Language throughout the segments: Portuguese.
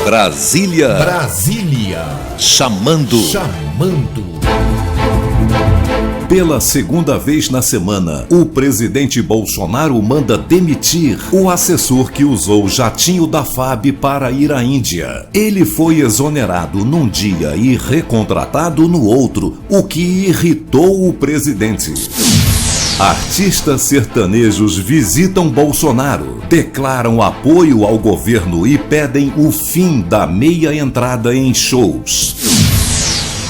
Brasília. Chamando. Pela segunda vez na semana, o presidente Bolsonaro manda demitir o assessor que usou o jatinho da FAB para ir à Índia. Ele foi exonerado num dia e recontratado no outro, o que irritou o presidente. Artistas sertanejos visitam Bolsonaro, declaram apoio ao governo e pedem o fim da meia entrada em shows.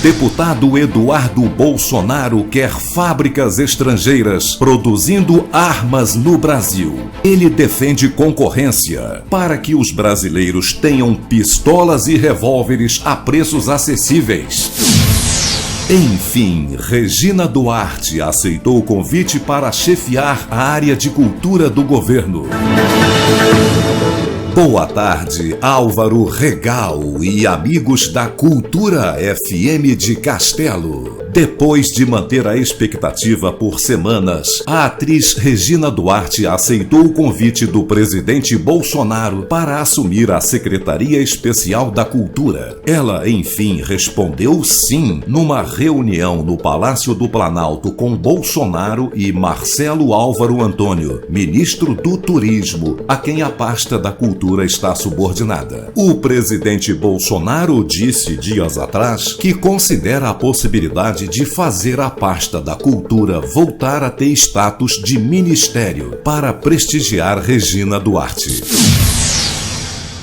Deputado Eduardo Bolsonaro quer fábricas estrangeiras produzindo armas no Brasil. Ele defende concorrência para que os brasileiros tenham pistolas e revólveres a preços acessíveis. Enfim, Regina Duarte aceitou o convite para chefiar a área de cultura do governo. Boa tarde, Álvaro Regal e amigos da Cultura FM de Castelo. Depois de manter a expectativa por semanas, a atriz Regina Duarte aceitou o convite do presidente Bolsonaro para assumir a Secretaria Especial da Cultura. Ela, enfim, respondeu sim numa reunião no Palácio do Planalto com Bolsonaro e Marcelo Álvaro Antônio, ministro do Turismo, a quem a pasta da Cultura está subordinada. O presidente Bolsonaro disse dias atrás que considera a possibilidade de fazer a pasta da Cultura voltar a ter status de ministério para prestigiar Regina Duarte.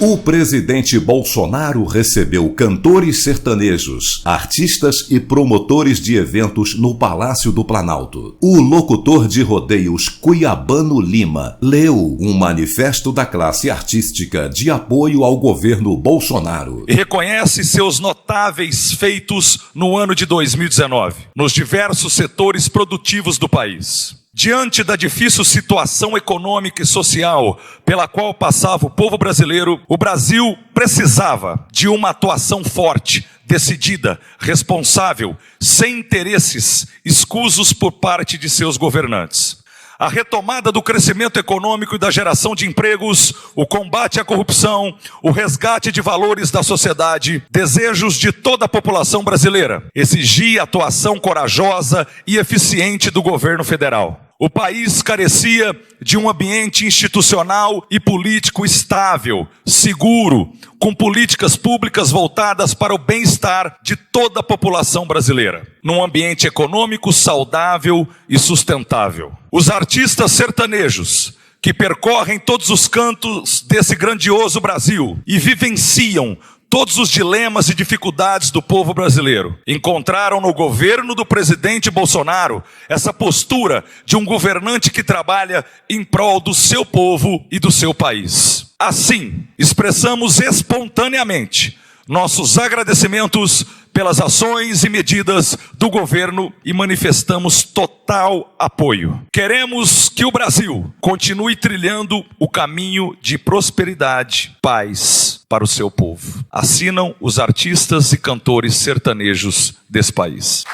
O presidente Bolsonaro recebeu cantores sertanejos, artistas e promotores de eventos no Palácio do Planalto. O locutor de rodeios Cuiabano Lima leu um manifesto da classe artística de apoio ao governo Bolsonaro. E reconhece seus notáveis feitos no ano de 2019, nos diversos setores produtivos do país. Diante da difícil situação econômica e social pela qual passava o povo brasileiro, o Brasil precisava de uma atuação forte, decidida, responsável, sem interesses escusos por parte de seus governantes. A retomada do crescimento econômico e da geração de empregos, o combate à corrupção, o resgate de valores da sociedade, desejos de toda a população brasileira, exigia atuação corajosa e eficiente do governo federal. O país carecia de um ambiente institucional e político estável, seguro, com políticas públicas voltadas para o bem-estar de toda a população brasileira, num ambiente econômico saudável e sustentável. Os artistas sertanejos, que percorrem todos os cantos desse grandioso Brasil e vivenciam todos os dilemas e dificuldades do povo brasileiro, encontraram no governo do presidente Bolsonaro essa postura de um governante que trabalha em prol do seu povo e do seu país. Assim, expressamos espontaneamente nossos agradecimentos pelas ações e medidas do governo e manifestamos total apoio. Queremos que o Brasil continue trilhando o caminho de prosperidade, paz para o seu povo. Assinam os artistas e cantores sertanejos desse país.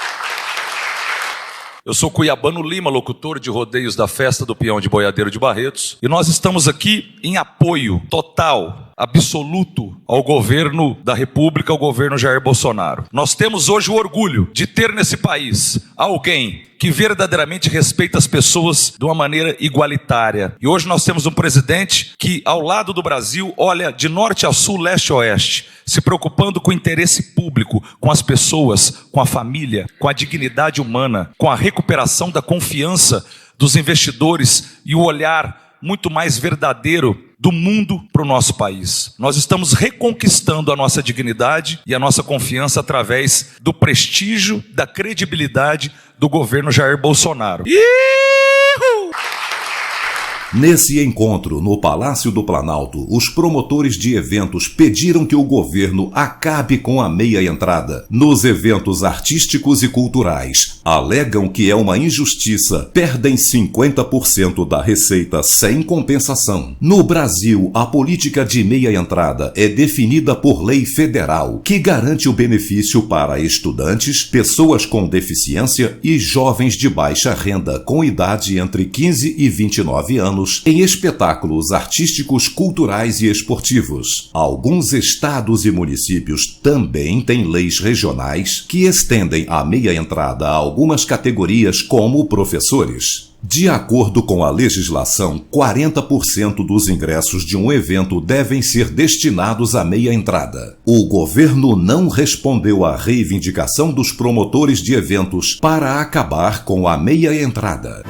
Eu sou Cuiabano Lima, locutor de rodeios da Festa do Peão de Boiadeiro de Barretos, e nós estamos aqui em apoio total, absoluto ao governo da República, ao governo Jair Bolsonaro. Nós temos hoje o orgulho de ter nesse país alguém que verdadeiramente respeita as pessoas de uma maneira igualitária. E hoje nós temos um presidente que, ao lado do Brasil, olha de norte a sul, leste a oeste, se preocupando com o interesse público, com as pessoas, com a família, com a dignidade humana, com a recuperação da confiança dos investidores e o olhar muito mais verdadeiro do mundo para o nosso país. Nós estamos reconquistando a nossa dignidade e a nossa confiança através do prestígio, da credibilidade do governo Jair Bolsonaro. Nesse encontro no Palácio do Planalto, os promotores de eventos pediram que o governo acabe com a meia entrada nos eventos artísticos e culturais. Alegam que é uma injustiça, perdem 50% da receita sem compensação. No Brasil, a política de meia entrada é definida por lei federal, que garante o benefício para estudantes, pessoas com deficiência e jovens de baixa renda com idade entre 15 e 29 anos eventos em espetáculos artísticos, culturais e esportivos. Alguns estados e municípios também têm leis regionais que estendem a meia entrada a algumas categorias, como professores. De acordo com a legislação, 40% dos ingressos de um evento devem ser destinados à meia entrada. O governo não respondeu à reivindicação dos promotores de eventos para acabar com a meia entrada.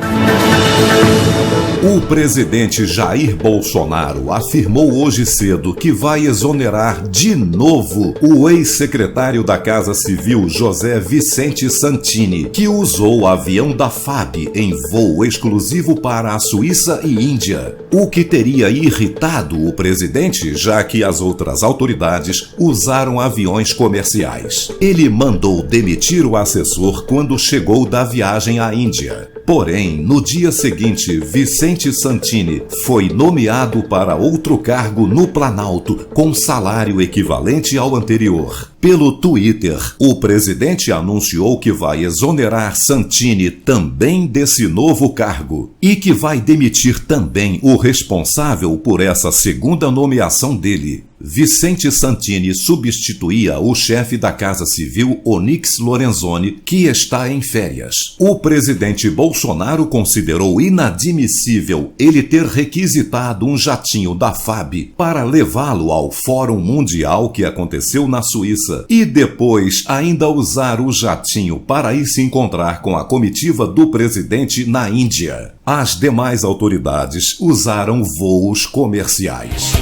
O presidente Jair Bolsonaro afirmou hoje cedo que vai exonerar de novo o ex-secretário da Casa Civil José Vicente Santini, que usou o avião da FAB em voo exclusivo para a Suíça e Índia, o que teria irritado o presidente, já que as outras autoridades usaram aviões comerciais. Ele mandou demitir o assessor quando chegou da viagem à Índia. Porém, no dia seguinte, Vicente Santini foi nomeado para outro cargo no Planalto, com salário equivalente ao anterior. Pelo Twitter, o presidente anunciou que vai exonerar Santini também desse novo cargo e que vai demitir também o responsável por essa segunda nomeação dele. Vicente Santini substituía o chefe da Casa Civil, Onyx Lorenzoni, que está em férias. O presidente Bolsonaro considerou inadmissível ele ter requisitado um jatinho da FAB para levá-lo ao Fórum Mundial que aconteceu na Suíça e depois ainda usar o jatinho para ir se encontrar com a comitiva do presidente na Índia. As demais autoridades usaram voos comerciais.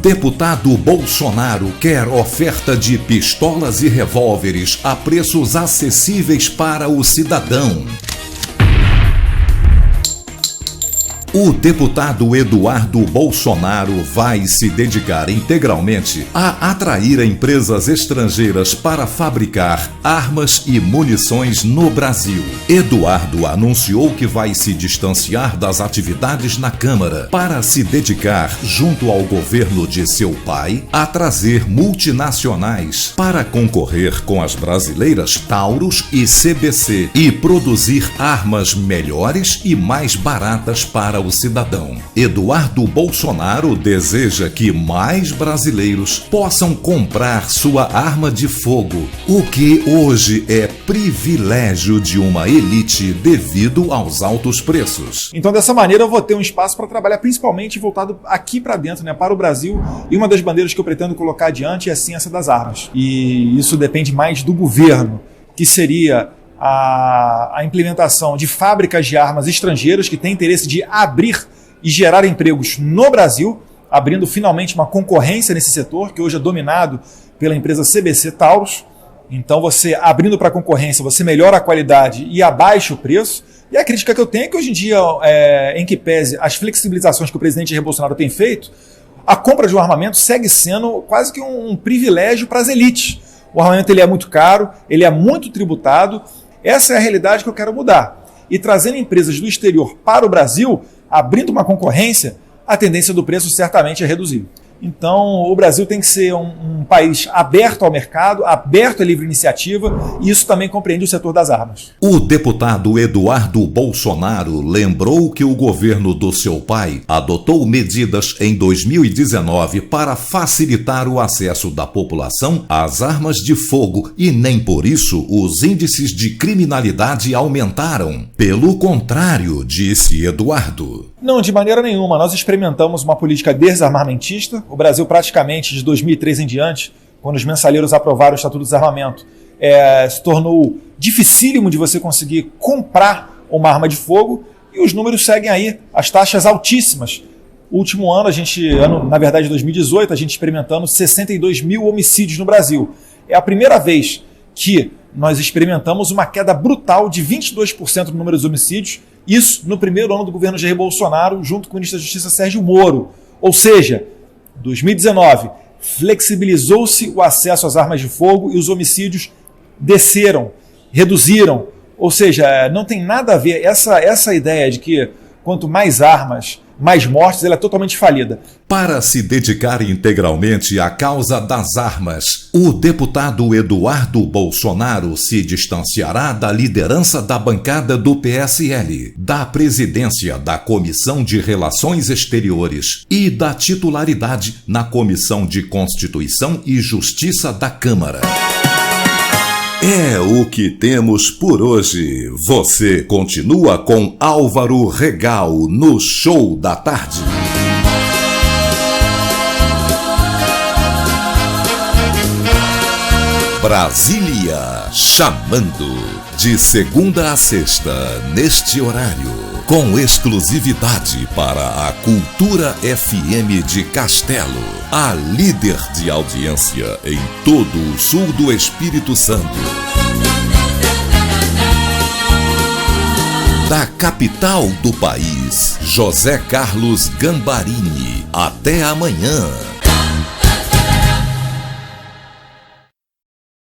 Deputado Bolsonaro quer oferta de pistolas e revólveres a preços acessíveis para o cidadão. O deputado Eduardo Bolsonaro vai se dedicar integralmente a atrair empresas estrangeiras para fabricar armas e munições no Brasil. Eduardo anunciou que vai se distanciar das atividades na Câmara para se dedicar, junto ao governo de seu pai, a trazer multinacionais para concorrer com as brasileiras Taurus e CBC e produzir armas melhores e mais baratas para o cidadão. Eduardo Bolsonaro deseja que mais brasileiros possam comprar sua arma de fogo, o que hoje é privilégio de uma elite devido aos altos preços. Então, dessa maneira, eu vou ter um espaço para trabalhar principalmente voltado aqui para dentro, para o Brasil. E uma das bandeiras que eu pretendo colocar adiante é a ciência das armas. E isso depende mais do governo, que seria a implementação de fábricas de armas estrangeiras que têm interesse de abrir e gerar empregos no Brasil, abrindo finalmente uma concorrência nesse setor, que hoje é dominado pela empresa CBC Taurus. Então, você abrindo para a concorrência, você melhora a qualidade e abaixa o preço. E a crítica que eu tenho é que hoje em dia, em que pese as flexibilizações que o presidente Jair Bolsonaro tem feito, a compra de um armamento segue sendo quase que um privilégio para as elites. O armamento ele é muito caro, ele é muito tributado. Essa é a realidade que eu quero mudar. E trazendo empresas do exterior para o Brasil, abrindo uma concorrência, a tendência do preço certamente é reduzir. Então, o Brasil tem que ser um país aberto ao mercado, aberto à livre iniciativa, e isso também compreende o setor das armas. O deputado Eduardo Bolsonaro lembrou que o governo do seu pai adotou medidas em 2019 para facilitar o acesso da população às armas de fogo e nem por isso os índices de criminalidade aumentaram. Pelo contrário, disse Eduardo. Não, de maneira nenhuma. Nós experimentamos uma política desarmamentista. O Brasil, praticamente de 2003 em diante, quando os mensaleiros aprovaram o Estatuto do Desarmamento, se tornou dificílimo de você conseguir comprar uma arma de fogo, e os números seguem aí, as taxas altíssimas. O último ano, na verdade 2018, a gente experimentando 62 mil homicídios no Brasil. É a primeira vez que nós experimentamos uma queda brutal de 22% no número de homicídios, isso no primeiro ano do governo Jair Bolsonaro, junto com o ministro da Justiça Sérgio Moro. Ou seja, 2019, flexibilizou-se o acesso às armas de fogo e os homicídios desceram, reduziram. Ou seja, não tem nada a ver essa ideia de que quanto mais armas, mais mortes, ela é totalmente falida. Para se dedicar integralmente à causa das armas, o deputado Eduardo Bolsonaro se distanciará da liderança da bancada do PSL, da presidência da Comissão de Relações Exteriores e da titularidade na Comissão de Constituição e Justiça da Câmara. É o que temos por hoje. Você continua com Álvaro Regal no Show da Tarde. Brasília chamando. De segunda a sexta, neste horário, com exclusividade para a Cultura FM de Castelo, a líder de audiência em todo o sul do Espírito Santo. Da capital do país, José Carlos Gambarini. Até amanhã.